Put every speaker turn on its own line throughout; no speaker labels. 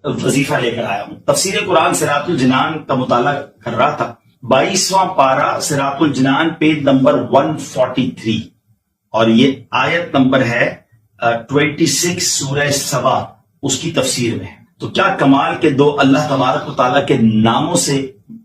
وظیفہ لے کر آیا ہوں۔ تفسیر قرآن صراط الجنان کا مطالعہ کر رہا تھا، 22واں پارہ صراط الجنان پیج نمبر 143، اور یہ آیت نمبر ہے 26 سورہ سبا، اس کی تفسیر میں۔ تو کیا کمال کے دو اللہ تبارک و تعالیٰ کے ناموں سے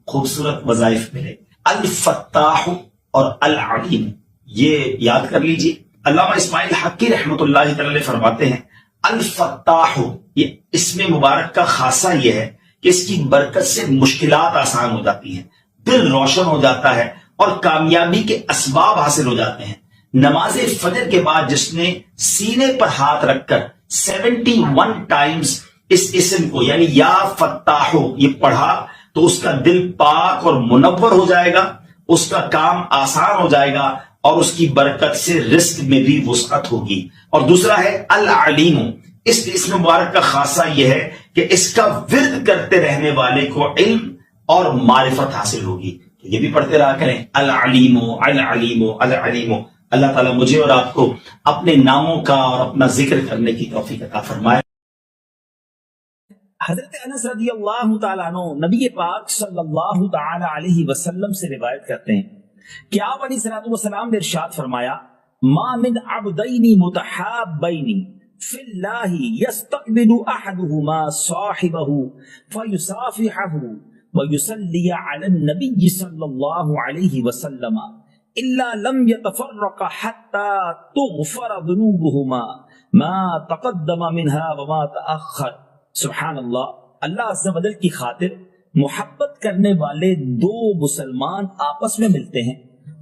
خوبصورت وظائف ملے، الفتاح اور العلیم، یہ یاد کر لیجیے۔ علامہ اسماعیل حقی رحمۃ اللہ تعالی فرماتے ہیں الفتاح، یہ اسم مبارک کا خاصہ یہ ہے کہ اس کی برکت سے مشکلات آسان ہو جاتی ہیں، دل روشن ہو جاتا ہے اور کامیابی کے اسباب حاصل ہو جاتے ہیں۔ نماز فجر کے بعد جس نے سینے پر ہاتھ رکھ کر 71 ٹائمز اس اسم کو یعنی یا فتاح یہ پڑھا تو اس کا دل پاک اور منور ہو جائے گا، اس کا کام آسان ہو جائے گا اور اس کی برکت سے رزق میں بھی وسعت ہوگی۔ اور دوسرا ہے العلیم، اس اسم مبارک کا خاصہ یہ ہے کہ اس کا ورد کرتے رہنے والے کو علم اور معرفت حاصل ہوگی۔ یہ بھی پڑھتے رہا کریں، العلیم العلیم العلیم۔ اللہ تعالیٰ مجھے اور آپ کو اپنے ناموں کا اور اپنا ذکر کرنے کی توفیق عطا فرمائے۔ حضرت انس رضی اللہ تعالیٰ عنہ نبی پاک صلی اللہ تعالی علیہ وسلم سے روایت کرتے ہیں کہ آپ علیہ الصلوۃ والسلام نے ارشاد فرمایا، ما من عبدین متحابین فی اللہ یستقبل احدہما صاحبہ فیصافحہ ویصلی علی النبی صلی اللہ علیہ وسلم الا لم يتفرق حتى تغفر ذنوبهما ما تقدم منها وما تأخر۔ سبحان اللہ، اللہ عز و جل کی خاطر محبت کرنے والے دو مسلمان آپس میں ملتے ہیں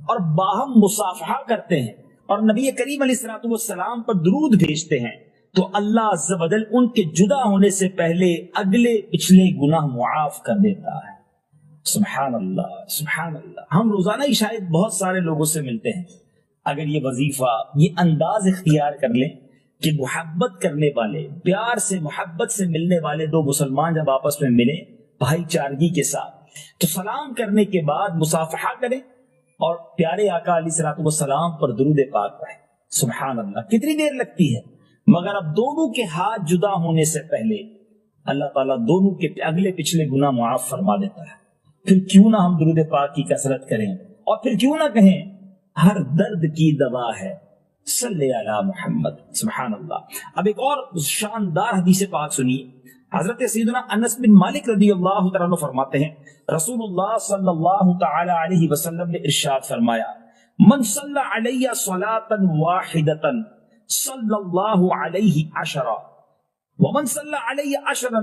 اور باہم مصافحہ کرتے ہیں اور نبی کریم علیہ الصلوۃ والسلام پر درود بھیجتے ہیں تو اللہ عز و جل ان کے جدا ہونے سے پہلے اگلے پچھلے گناہ معاف کر دیتا ہے۔ سبحان اللہ سبحان اللہ۔ ہم روزانہ ہی شاید بہت سارے لوگوں سے ملتے ہیں، اگر یہ وظیفہ یہ انداز اختیار کر لیں کہ محبت کرنے والے، پیار سے محبت سے ملنے والے دو مسلمان جب آپس میں ملیں بھائی چارگی کے ساتھ تو سلام کرنے کے بعد مصافحہ کریں اور پیارے آقا علیہ الصلوۃ والسلام پر درود پاک پڑھیں۔ سبحان اللہ، کتنی دیر لگتی ہے، مگر اب دونوں کے ہاتھ جدا ہونے سے پہلے اللہ تعالیٰ دونوں کے اگلے پچھلے گناہ معاف فرما دیتا ہے۔ پھر کیوں نہ ہم درود پاک کی کثرت کریں اور پھر کیوں نہ کہیں ہر درد کی دوا ہے صلی علی محمد۔ سبحان اللہ۔ اب ایک اور شاندار حدیث پاک سنیے، حضرت سیدنا انس بن مالک رضی اللہ تعالیٰ عنہ فرماتے ہیں رسول اللہ صلی اللہ تعالی علیہ وسلم نے ارشاد فرمایا، من صلی علی صلاۃ واحدۃ صلی اللہ علیہ عشرہ ومن صلی علی عشرا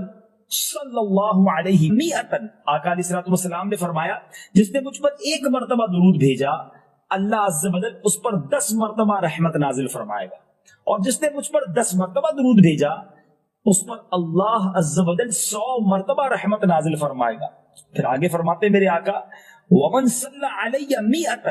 صلی اللہ علیہ مئۃ۔ آقا علیہ الصلوۃ والسلام نے فرمایا جس نے مجھ پر ایک مرتبہ درود بھیجا اللہ عز و جل اس پر 10 مرتبہ رحمت نازل فرمائے گا، اور جس نے مجھ پر 10 مرتبہ درود بھیجا اس پر اللہ عز و جل 100 مرتبہ رحمت نازل فرمائے گا۔ پھر آگے فرماتے میرے آقا، ومن صلی علی مئۃ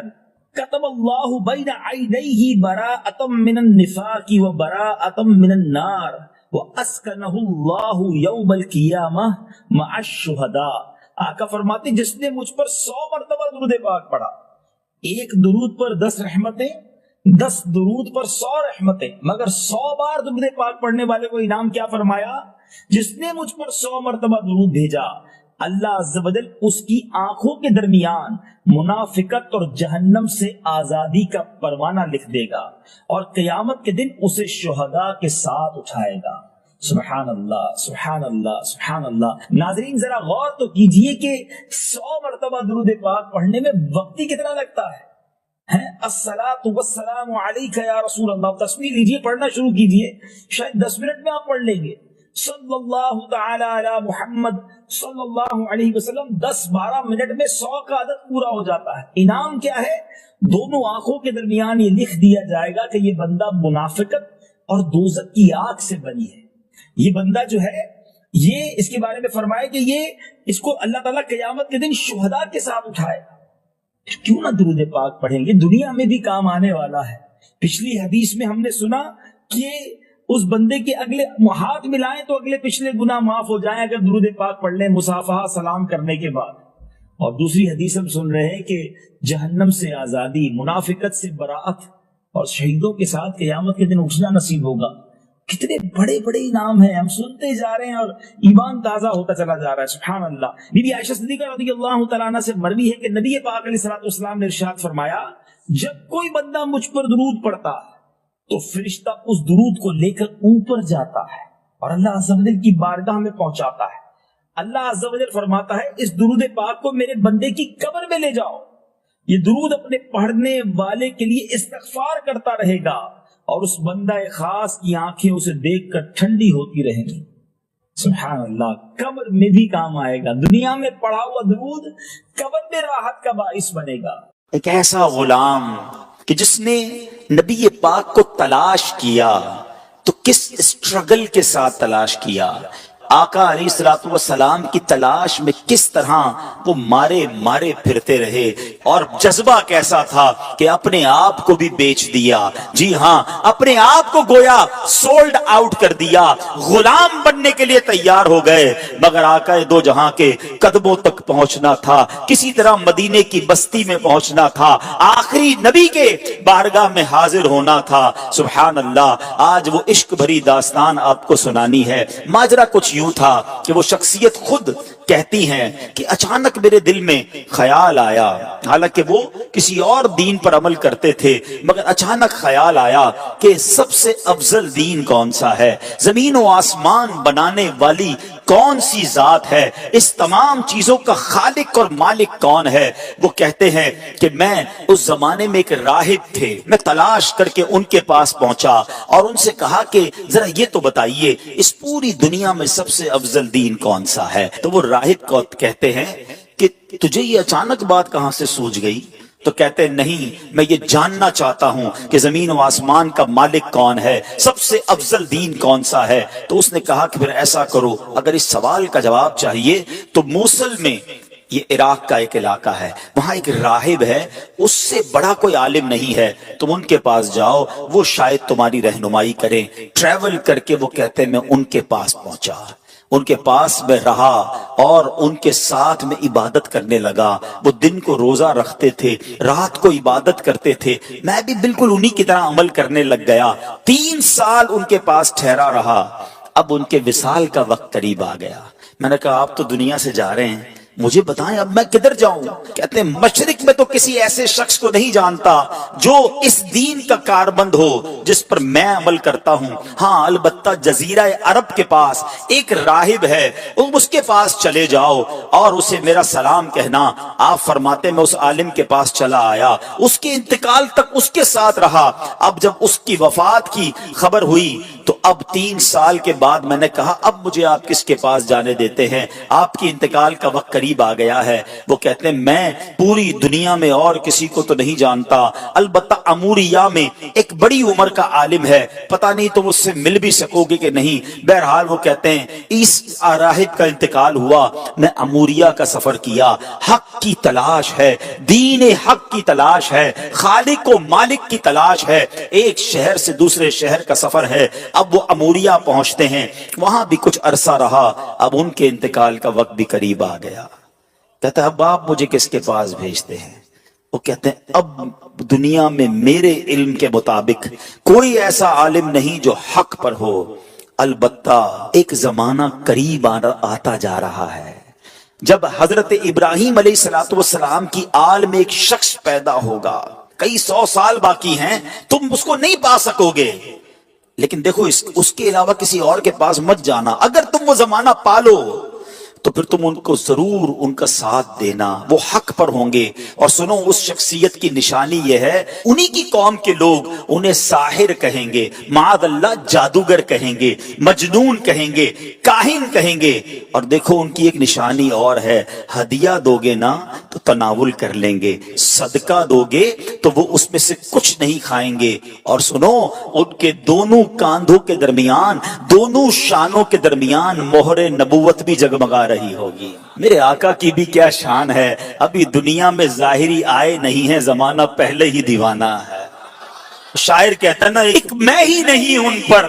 کتب اللہ بین عینیہ براءۃ من النفاق وبراءۃ من النار واسکنہ اللہ یوم القیامہ مع الشہداء۔ آقا فرماتے جس نے مجھ پر 100 مرتبہ درود پاک پڑھا، ایک درود پر 10 رحمتیں، 10 درود پر 100 رحمتیں، مگر 100 بار درود پاک پڑھنے والے کو انعام کیا فرمایا، جس نے مجھ پر 100 مرتبہ درود بھیجا اللہ عز و جل اس کی آنکھوں کے درمیان منافقت اور جہنم سے آزادی کا پروانہ لکھ دے گا اور قیامت کے دن اسے شہداء کے ساتھ اٹھائے گا۔ سبحان اللہ سبحان اللہ سبحان اللہ۔ ناظرین ذرا غور تو کیجئے کہ 100 مرتبہ درود پاک پڑھنے میں وقت ہی کتنا لگتا ہے۔ الصلاۃ والسلام علیک یا رسول اللہ، تصویر لیجئے، پڑھنا شروع کیجئے، شاید 10 منٹ میں آپ پڑھ لیں گے۔ صلی اللہ تعالی علی محمد صلی اللہ علیہ وسلم، 10-12 منٹ میں 100 کا عدد پورا ہو جاتا ہے۔ انعام کیا ہے؟ دونوں آنکھوں کے درمیان یہ لکھ دیا جائے گا کہ یہ بندہ منافقت اور دوزخ کی آگ سے بنی ہے، یہ بندہ جو ہے یہ اس کے بارے میں فرمایا کہ یہ اس کو اللہ تعالیٰ قیامت کے دن شہداء کے ساتھ اٹھائے گا۔ کیوں نہ درود پاک پڑھیں، یہ دنیا میں بھی کام آنے والا ہے۔ پچھلی حدیث میں ہم نے سنا کہ اس بندے کے اگلے ہاتھ ملائیں تو اگلے پچھلے گناہ معاف ہو جائیں اگر درود پاک پڑھ لیں مصافحہ سلام کرنے کے بعد۔ اور دوسری حدیث ہم سن رہے ہیں کہ جہنم سے آزادی، منافقت سے براءت اور شہیدوں کے ساتھ قیامت کے دن اٹھنا نصیب ہوگا۔ کتنے بڑے بڑے انعام ہیں، ہم سنتے جا رہے ہیں اور ایمان تازہ ہوتا چلا جا رہا ہے. سبحان اللہ. بی بی عائشہ صدیقہ رضی اللہ تعالیٰ عنہ سے مروی ہے کہ نبی پاک علیہ الصلوۃ والسلام نے ارشاد فرمایا جب کوئی بندہ مجھ پر درود پڑھتا تو فرشتہ اس درود کو لے کر اوپر جاتا ہے اور اللہ عز و جل کی بارگاہ میں پہنچاتا ہے. اللہ عز و جل فرماتا ہے اس درود پاک کو میرے بندے کی قبر میں لے جاؤ. یہ درود اپنے پڑھنے والے کے لیے استغفار کرتا رہے گا اور اس بندہ خاص کی آنکھیں اسے دیکھ کر ٹھنڈی ہوتی رہیں گی. سبحان اللہ. قبر میں بھی کام آئے گا. دنیا میں پڑھا ہوا درود قبر میں راحت کا باعث بنے گا.
ایک ایسا غلام کہ جس نے نبی پاک کو تلاش کیا تو کس اسٹرگل کے ساتھ تلاش کیا. آقا علیہ الصلوۃ والسلام کی تلاش میں کس طرح وہ مارے پھرتے رہے اور جذبہ کیسا تھا کہ اپنے آپ کو بھی بیچ دیا. جی ہاں، اپنے آپ کو گویا سولڈ آؤٹ کر دیا، غلام بننے کے لیے تیار ہو گئے. مگر آقا دو جہاں کے قدموں تک پہنچنا تھا، کسی طرح مدینے کی بستی میں پہنچنا تھا، آخری نبی کے بارگاہ میں حاضر ہونا تھا. سبحان اللہ. آج وہ عشق بھری داستان آپ کو سنانی ہے. ماجرا کچھ یوں تھا کہ وہ شخصیت خود کہتی ہیں کہ اچانک میرے دل میں خیال آیا، حالانکہ وہ کسی اور دین پر عمل کرتے تھے، مگر اچانک خیال آیا کہ سب سے افضل دین کون سا ہے، زمین و آسمان بنانے والی کون سی ذات ہے، اس تمام چیزوں کا خالق اور مالک کون ہے. وہ کہتے ہیں کہ میں اس زمانے میں ایک راہب تھے، میں تلاش کر کے ان کے پاس پہنچا اور ان سے کہا کہ ذرا یہ تو بتائیے اس پوری دنیا میں سب سے افضل دین کون سا ہے. تو وہ راہب کو کہتے ہیں کہ تجھے یہ اچانک بات کہاں سے سوچ گئی؟ تو کہتے نہیں، میں یہ جاننا چاہتا ہوں کہ زمین و آسمان کا مالک کون ہے، سب سے افضل دین کون سا ہے. تو اس نے کہا کہ پھر ایسا کرو، اگر اس سوال کا جواب چاہیے تو موصل میں، یہ عراق کا ایک علاقہ ہے، وہاں ایک راہب ہے، اس سے بڑا کوئی عالم نہیں ہے، تم ان کے پاس جاؤ، وہ شاید تمہاری رہنمائی کریں. ٹریول کر کے وہ کہتے ہیں میں ان کے پاس پہنچا، ان کے پاس میں رہا اور ان کے ساتھ میں عبادت کرنے لگا. وہ دن کو روزہ رکھتے تھے، رات کو عبادت کرتے تھے، میں بھی بالکل انہی کی طرح عمل کرنے لگ گیا. 3 سال ان کے پاس ٹھہرا رہا. اب ان کے وصال کا وقت قریب آ گیا. میں نے کہا آپ تو دنیا سے جا رہے ہیں، مجھے بتائیں اب میں کدھر جاؤں؟ کہتے ہیں مشرق میں تو کسی ایسے شخص کو نہیں جانتا جو اس دین کا کاربند ہو جس پر میں عمل کرتا ہوں. ہاں البتہ جزیرہ عرب کے پاس ایک راہب ہے، اس کے پاس چلے جاؤ اور اسے میرا سلام کہنا. آپ فرماتے میں اس عالم کے پاس چلا آیا، اس کے انتقال تک اس کے ساتھ رہا. اب جب اس کی وفات کی خبر ہوئی تو اب 3 سال کے بعد میں نے کہا اب مجھے آپ کس کے پاس جانے دیتے ہیں، آپ کی انتقال کا وقت قریب آ گیا ہے. وہ کہتے ہیں میں پوری دنیا میں اور کسی کو تو نہیں جانتا، البتہ اموریہ میں ایک بڑی عمر کا عالم ہے، پتہ نہیں تم اس سے مل بھی سکو گے کہ نہیں. بہرحال وہ کہتے ہیں اس راہب کا انتقال ہوا، میں اموریہ کا سفر کیا. حق کی تلاش ہے، دین حق کی تلاش ہے، خالق و مالک کی تلاش ہے. ایک شہر سے دوسرے شہر کا سفر ہے. اب وہ اموریہ پہنچتے ہیں، وہاں بھی کچھ عرصہ رہا. اب ان کے انتقال کا وقت بھی قریب آ گیا. کہتا ہے اب آپ مجھے کس کے پاس بھیجتے ہیں؟ وہ کہتے ہیں اب دنیا میں میرے علم کے مطابق کوئی ایسا عالم نہیں جو حق پر ہو، البتہ ایک زمانہ قریب آتا جا رہا ہے جب حضرت ابراہیم علیہ السلام کی آل میں ایک شخص پیدا ہوگا. کئی 100 سال باقی ہیں، تم اس کو نہیں پا سکو گے، لیکن دیکھو اس کے علاوہ کسی اور کے پاس مت جانا. اگر تم وہ زمانہ پالو تو پھر تم ان کو ضرور ان کا ساتھ دینا، وہ حق پر ہوں گے. اور سنو اس شخصیت کی نشانی یہ ہے، انہی کی قوم کے لوگ انہیں ساحر کہیں گے، معاذ اللہ جادوگر کہیں گے، مجنون کہیں گے، کاہن کہیں گے. اور دیکھو ان کی ایک نشانی اور ہے، ہدیہ دو گے نا تو تناول کر لیں گے، صدقہ دو گے تو وہ اس میں سے کچھ نہیں کھائیں گے. اور سنو ان کے دونوں کاندھوں کے درمیان، دونوں شانوں کے درمیان مہر نبوت بھی جگمگا رہی ہوگی. میرے آقا کی بھی کیا شان ہے، ابھی دنیا میں ظاہری آئے نہیں ہے، زمانہ پہلے ہی دیوانہ ہے. شاعر کہتا نا ایک میں ہی نہیں ان پر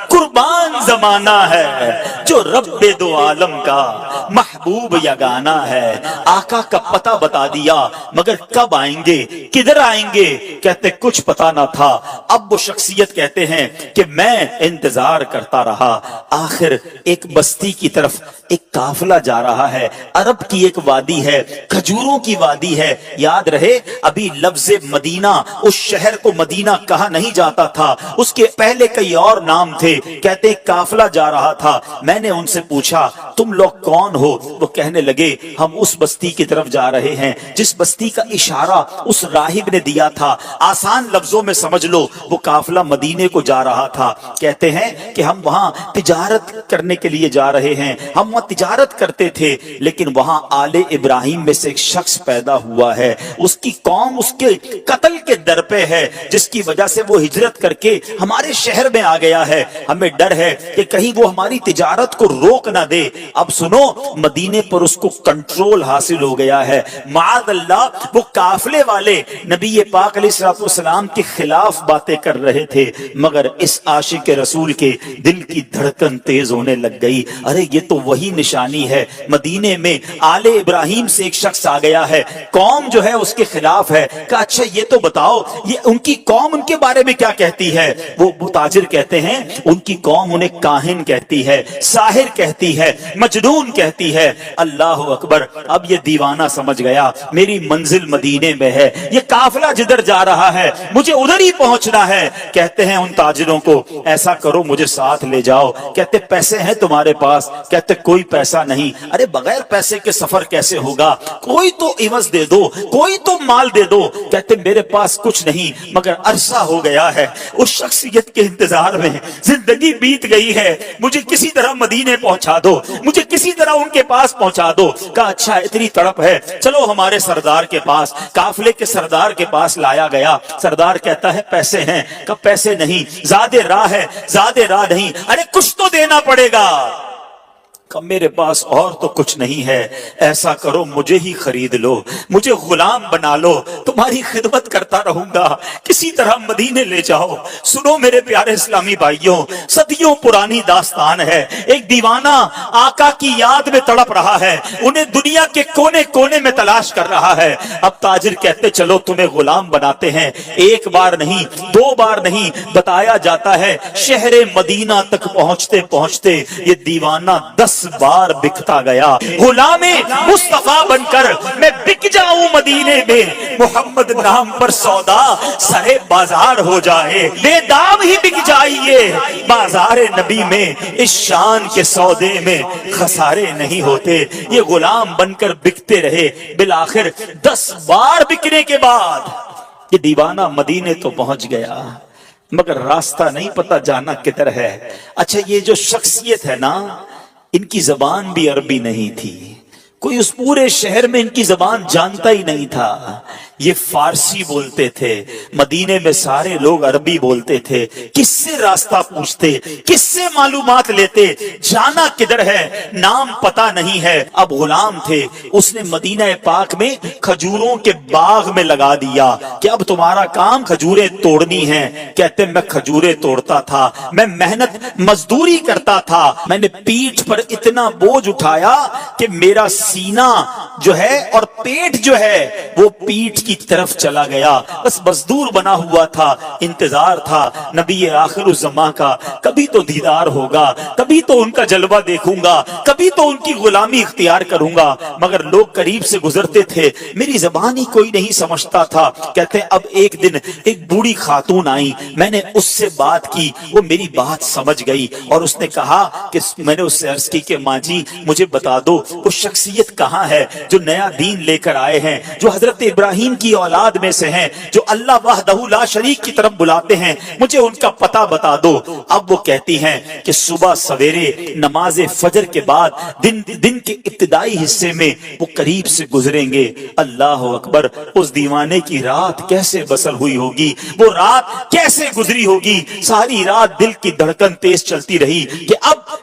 قربان زمانہ ہے، جو رب دو عالم کا محبوب یگانہ ہے۔ آقا کا پتہ بتا دیا، مگر کب آئیں گے، کدھر آئیں گے، کہتے کچھ پتا نہ تھا۔ اب وہ شخصیت کہتے ہیں کہ میں انتظار کرتا رہا، آخر ایک بستی کی طرف ایک قافلہ جا رہا ہے، عرب کی ایک وادی ہے، کھجوروں کی وادی ہے۔ یاد رہے ابھی لفظ مدینہ، اس شہر کو مدینہ کہا نہیں جاتا تھا، اس کے پہلے کئی اور نام تھے۔ کہتے ایک قافلہ جا رہا تھا، میں نے ان سے پوچھا تم لوگ کون ہو؟ وہ کہنے لگے ہم اس بستی کی طرف جا رہے ہیں جس بستی کا اشارہ اس راہب نے دیا تھا۔ آسان لفظوں میں سمجھ لو وہ قافلہ مدینے کو جا رہا تھا۔ کہتے ہیں کہ ہم وہاں تجارت کرنے کے لیے جا رہے ہیں، ہم وہاں تجارت کرتے تھے، لیکن وہاں آل ابراہیم میں سے ایک شخص پیدا ہوا ہے، اس کی قوم اس کے قتل کے در پہ ہے، جس کی وجہ سے وہ ہجرت کر کے ہمارے شہر میں آ گیا ہے۔ ہمیں ڈر ہے کہ کہیں وہ ہماری تجارت کو روک نہ دے۔ اب سنو، مدینے پر اس کو کنٹرول حاصل ہو گیا ہے۔ معاذ اللہ، وہ قافلے والے نبی پاک علیہ الصلوۃ والسلام کے خلاف باتیں کر رہے تھے، مگر اس عاشق رسول کے دل کی دھڑکن تیز ہونے لگ گئی۔ ارے یہ تو وہی نشانی ہے، مدینے میں آل ابراہیم سے ایک شخص آ گیا ہے، قوم جو ہے اس کے خلاف ہے۔ کہا اچھا یہ تو بتاؤ یہ ان کی قوم ان کے بارے میں کیا کہتی ہے؟ وہ تاجر کہتے ہیں ان کی قوم انہیں کاہن کہتی ہے، ساحر کہتی ہے، مجنون کہتی ہے۔ اللہ اکبر، اب یہ دیوانہ سمجھ گیا میری منزل مدینے میں ہے، یہ قافلہ جدھر جا رہا ہے مجھے ادھر ہی پہنچنا ہے۔ کہتے ہیں ان تاجروں کو ایسا کرو مجھے ساتھ لے جاؤ۔ کہتے پیسے ہیں تمہارے پاس؟ کہتے کوئی پیسہ نہیں۔ ارے بغیر پیسے کے سفر کیسے ہوگا؟ کوئی تو عوض دے دو، کوئی تو مال دے دو۔ کہتے میرے پاس کچھ نہیں، مگر عرصہ ہو گیا ہے اس شخصیت کے انتظار میں، زندگی بیت گئی ہے، مجھے کسی طرح مدینے پہنچا دو، مجھے کسی طرح ان کے پاس پہنچا دو۔ کہا اچھا اتنی تڑپ ہے، چلو ہمارے سردار کے پاس۔ قافلے کے سردار کے پاس لایا گیا۔ سردار کہتا ہے پیسے ہیں؟ کہ پیسے نہیں، زیادہ راہ ہے، زیادہ راہ نہیں۔ ارے کچھ تو دینا پڑے گا۔ میرے پاس اور تو کچھ نہیں ہے، ایسا کرو مجھے ہی خرید لو، مجھے غلام بنا لو، تمہاری خدمت کرتا رہوں گا، کسی طرح مدینے لے جاؤ۔ سنو میرے پیارے اسلامی بھائیوں، صدیوں پرانی داستان ہے۔ ایک دیوانہ آقا کی یاد میں تڑپ رہا ہے، انہیں دنیا کے کونے کونے میں تلاش کر رہا ہے۔ اب تاجر کہتے چلو تمہیں غلام بناتے ہیں۔ ایک بار نہیں، دو بار نہیں، بتایا جاتا ہے شہر مدینہ تک پہنچتے پہنچتے یہ دیوانہ 10 بار بکتا گیا۔ غلام مصطفیٰ بن کر میں بک جاؤں مدینے میں، محمد نام پر سودا سرے بازار ہو جائے، بے دام ہی بک جائیے بازار نبی میں، اس شان کے سودے میں خسارے نہیں ہوتے۔ یہ غلام بن کر بکتے رہے، بالآخر 10 بار بکنے کے بعد یہ دیوانہ مدینے تو پہنچ گیا، مگر راستہ نہیں پتا جانا کدھر ہے۔ اچھا یہ جو شخصیت ہے نا، ان کی زبان بھی عربی نہیں تھی، کوئی اس پورے شہر میں ان کی زبان جانتا ہی نہیں تھا۔ یہ فارسی بولتے تھے، مدینے میں سارے لوگ عربی بولتے تھے۔ کس سے راستہ پوچھتے، کس سے معلومات لیتے، جانا کدھر ہے، نام پتا نہیں ہے۔ اب غلام تھے، اس نے مدینہ پاک میں کھجوروں کے باغ میں لگا دیا کہ اب تمہارا کام کھجوریں توڑنی ہیں۔ کہتے میں کھجوریں توڑتا تھا، میں محنت مزدوری کرتا تھا، میں نے پیٹھ پر اتنا بوجھ اٹھایا کہ میرا سینہ جو ہے اور پیٹ جو ہے وہ پیٹ کی طرف چلا گیا۔ بس مزدور بنا ہوا تھا، انتظار تھا نبی آخر الزمان کا، کبھی تو دیدار ہوگا، کبھی تو ان کا جلوہ دیکھوں گا، کبھی تو ان کی غلامی اختیار کروں گا۔ مگر لوگ قریب سے گزرتے تھے، میری زبان ہی کوئی نہیں سمجھتا تھا۔ کہتے اب ایک دن ایک بوڑھی خاتون آئی، میں نے اس سے بات کی، وہ میری بات سمجھ گئی اور اس نے کہا کہ میں نے اس سے عرض کی کہ ماں جی مجھے بتا دو وہ شخصیت کہاں ہے جو نیا دین لے کر آئے ہیں، جو حضرت ابراہیم کی اولاد میں سے ہیں، جو اللہ وحدہ لا شریک کی طرف بلاتے ہیں، مجھے ان کا پتہ بتا دو۔ اب وہ کہتی ہیں کہ صبح سویرے نماز فجر کے بعد دن کے ابتدائی حصے میں وہ قریب سے گزریں گے۔ اللہ اکبر، اس دیوانے کی رات کیسے بسر ہوئی ہوگی، وہ رات کیسے گزری ہوگی، ساری رات دل کی دھڑکن تیز چلتی رہی کہ اب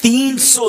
300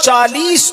40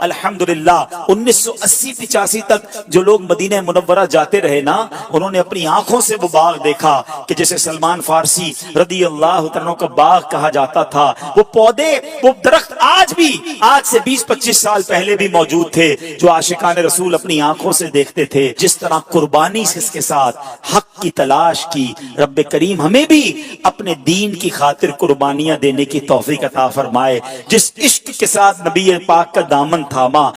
الحمدللہ 1980-85 تک جو لوگ مدینہ منورہ جاتے رہے نا، انہوں نے اپنی آنکھوں سے وہ باغ دیکھا کہ جسے سلمان فارسی رضی اللہ عنہ کا باغ کہا جاتا تھا. وہ پودے، وہ درخت آج سے 20-25 سال پہلے بھی موجود تھے جو عاشقان رسول اپنی آنکھوں سے دیکھتے تھے. جس طرح قربانی سے اس کے ساتھ حق کی تلاش کی، رب کریم ہمیں بھی اپنے دین کی خاطر قربانیاں دینے کی توفیق عطا فرمائے. جس عشق کے ساتھ نبی پاک کا دامن تھاما